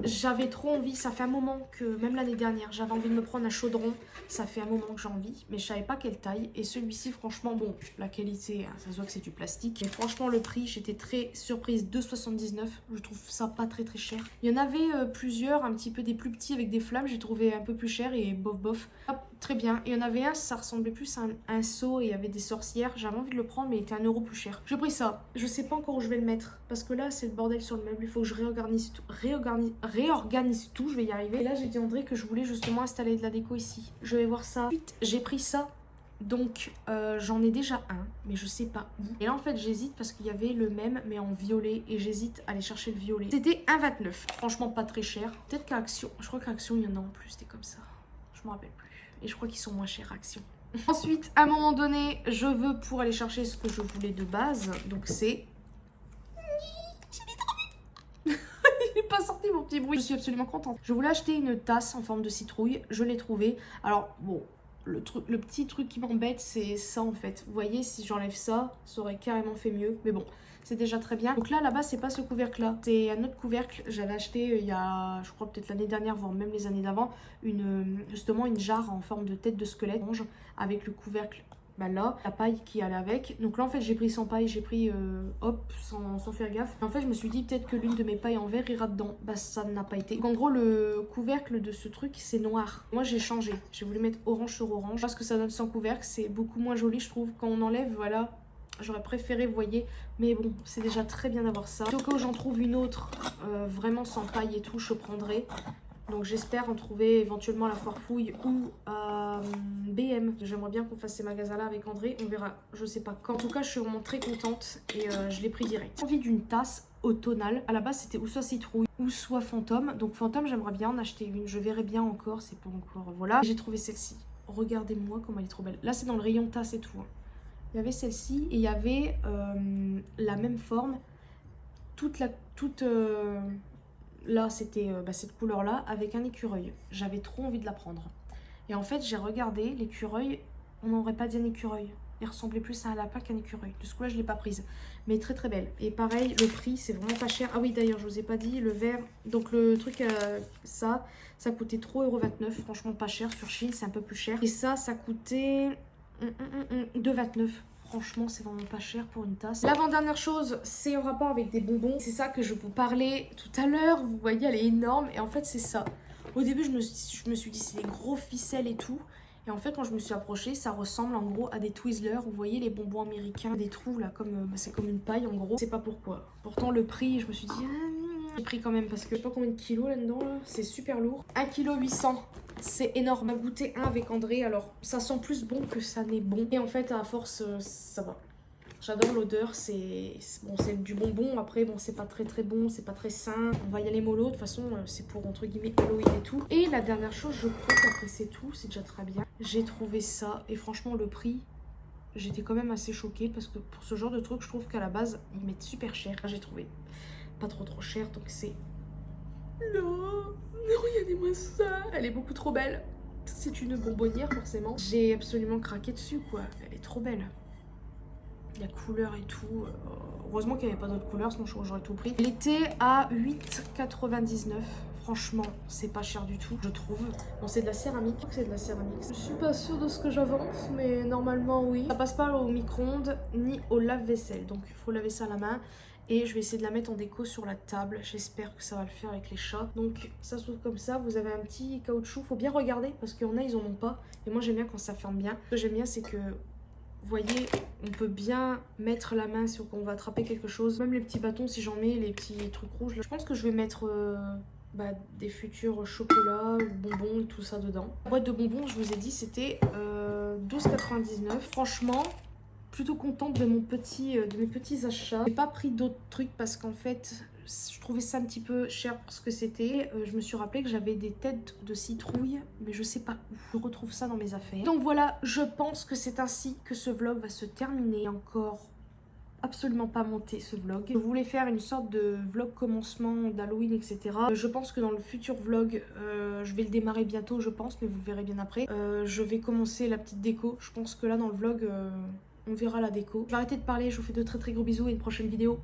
J'avais trop envie, ça fait un moment que, même l'année dernière, j'avais envie de me prendre un chaudron. Ça fait un moment que j'ai envie, mais je savais pas quelle taille. Et celui-ci, franchement, bon, la qualité, hein, ça se voit que c'est du plastique. Mais franchement, le prix, j'étais très surprise, 2,79 €. Je trouve ça pas très très cher. Il y en avait plusieurs, un petit peu des plus petits avec des flammes. J'ai trouvé un peu plus cher et bof bof. Hop, très bien. Et il y en avait un, ça ressemblait plus à un seau et il y avait des sorcières. J'avais envie de le prendre, mais il était 1 € plus cher. J'ai pris ça. Je sais pas encore où je vais le mettre, parce que là, c'est le bordel sur le meuble. Il faut que je réorganise tout. Réorganise tout, je vais y arriver. Et là, j'ai dit à André que je voulais justement installer de la déco ici. Je vais voir ça. Ensuite, j'ai pris ça. Donc, j'en ai déjà un, mais je sais pas où. Et là, en fait, j'hésite parce qu'il y avait le même, mais en violet. Et j'hésite à aller chercher le violet. C'était 1,29 €. Franchement, pas très cher. Peut-être qu'à Action, je crois qu'à Action, il y en a en plus. C'était comme ça. Je me rappelle plus. Et je crois qu'ils sont moins chers à Action. Ensuite, à un moment donné, je veux pour aller chercher ce que je voulais de base. Donc, c'est... Il n'est pas sorti mon petit bruit. Je suis absolument contente. Je voulais acheter une tasse en forme de citrouille. Je l'ai trouvée. Alors, bon... Le petit truc qui m'embête, c'est ça en fait. Vous voyez, si j'enlève ça, ça aurait carrément fait mieux. Mais bon, c'est déjà très bien. Donc là-bas, c'est pas ce couvercle-là. C'est un autre couvercle. J'avais acheté il y a, je crois peut-être l'année dernière, voire même les années d'avant, justement une jarre en forme de tête de squelette avec le couvercle. Bah là, la paille qui allait avec. Donc là, en fait, j'ai pris sans paille, j'ai pris hop, sans faire gaffe. En fait, je me suis dit peut-être que l'une de mes pailles en verre ira dedans. Bah, ça n'a pas été. Donc, en gros, le couvercle de ce truc, c'est noir. Moi, j'ai changé. J'ai voulu mettre orange sur orange. Parce que ça donne sans couvercle, c'est beaucoup moins joli, je trouve. Quand on enlève, voilà. J'aurais préféré, vous voyez. Mais bon, c'est déjà très bien d'avoir ça. Au cas où j'en trouve une autre, vraiment sans paille et tout, je prendrai. Donc j'espère en trouver éventuellement à la Foire Fouille ou à BM. J'aimerais bien qu'on fasse ces magasins-là avec André. On verra, je sais pas quand. En tout cas, je suis vraiment très contente et je l'ai pris direct. J'ai envie d'une tasse automnale. À la base, c'était ou soit citrouille ou soit fantôme. Donc fantôme, j'aimerais bien en acheter une. Je verrai bien encore, c'est pas encore... Voilà. J'ai trouvé celle-ci. Regardez-moi comme elle est trop belle. Là, c'est dans le rayon tasse et tout. Hein. Il y avait celle-ci et il y avait la même forme. Là, c'était cette couleur-là avec un écureuil. J'avais trop envie de la prendre. Et en fait, j'ai regardé l'écureuil. On n'aurait pas dit un écureuil. Il ressemblait plus à un lapin qu'un écureuil. De ce coup-là, je ne l'ai pas prise. Mais très très belle. Et pareil, le prix, c'est vraiment pas cher. Ah oui, d'ailleurs, je vous ai pas dit, le verre. Donc le truc, ça coûtait 3,29 €. Franchement, pas cher. Sur Shein, c'est un peu plus cher. Et ça coûtait 2,29 €. Franchement, c'est vraiment pas cher pour une tasse. L'avant-dernière chose, c'est en rapport avec des bonbons. C'est ça que je vous parlais tout à l'heure. Vous voyez, elle est énorme. Et en fait, c'est ça. Au début, je me suis dit, c'est des gros ficelles et tout. Et en fait, quand je me suis approchée, ça ressemble en gros à des Twizzlers. Vous voyez les bonbons américains, des trous là, comme c'est comme une paille en gros. Je sais pas pourquoi. Pourtant, le prix, je me suis dit, j'ai pris quand même parce que je sais pas combien de kilos là-dedans. Là. C'est super lourd. 1,8 kg. C'est énorme. On a goûté un avec André. Alors, ça sent plus bon que ça n'est bon. Et en fait, à force, ça va. J'adore l'odeur. C'est du bonbon. Après, bon, c'est pas très très bon. C'est pas très sain. On va y aller mollo. De toute façon, c'est pour entre guillemets Halloween et tout. Et la dernière chose, je crois qu'après c'est tout. C'est déjà très bien. J'ai trouvé ça. Et franchement, le prix, j'étais quand même assez choquée. Parce que pour ce genre de truc, je trouve qu'à la base, ils mettent super cher. J'ai trouvé pas trop cher. Donc c'est... Non, regardez-moi ça, elle est beaucoup trop belle. C'est une bonbonnière forcément. J'ai absolument craqué dessus quoi, elle est trop belle. La couleur et tout. Heureusement qu'il n'y avait pas d'autres couleurs, sinon j'aurais tout pris. Elle était à 8,99 €. Franchement, c'est pas cher du tout, je trouve. Bon, c'est de la céramique. Je crois que c'est de la céramique. Je suis pas sûre de ce que j'avance, mais normalement oui. Ça passe pas au micro-ondes ni au lave-vaisselle, donc il faut laver ça à la main. Et je vais essayer de la mettre en déco sur la table. J'espère que ça va le faire avec les chats. Donc ça se trouve comme ça. Vous avez un petit caoutchouc. Faut bien regarder parce qu'il y en a, ils en ont pas. Et moi, j'aime bien quand ça ferme bien. Ce que j'aime bien, c'est que, vous voyez, on peut bien mettre la main sur quand on va attraper quelque chose. Même les petits bâtons, si j'en mets, les petits trucs rouges. Là. Je pense que je vais mettre des futurs chocolats ou bonbons et tout ça dedans. La boîte de bonbons, je vous ai dit, c'était 12,99 €. Franchement... plutôt contente de mes petits achats. J'ai pas pris d'autres trucs parce qu'en fait je trouvais ça un petit peu cher pour ce que c'était. Je me suis rappelé que j'avais des têtes de citrouille mais je sais pas où. Je retrouve ça dans mes affaires. Donc voilà, je pense que c'est ainsi que ce vlog va se terminer. Encore absolument pas monté ce vlog. Je voulais faire une sorte de vlog commencement d'Halloween, etc. Je pense que dans le futur vlog, je vais le démarrer bientôt, je pense, mais vous le verrez bien après. Je vais commencer la petite déco. Je pense que là, dans le vlog, on verra la déco. Je vais arrêter de parler, je vous fais de très très gros bisous et une prochaine vidéo.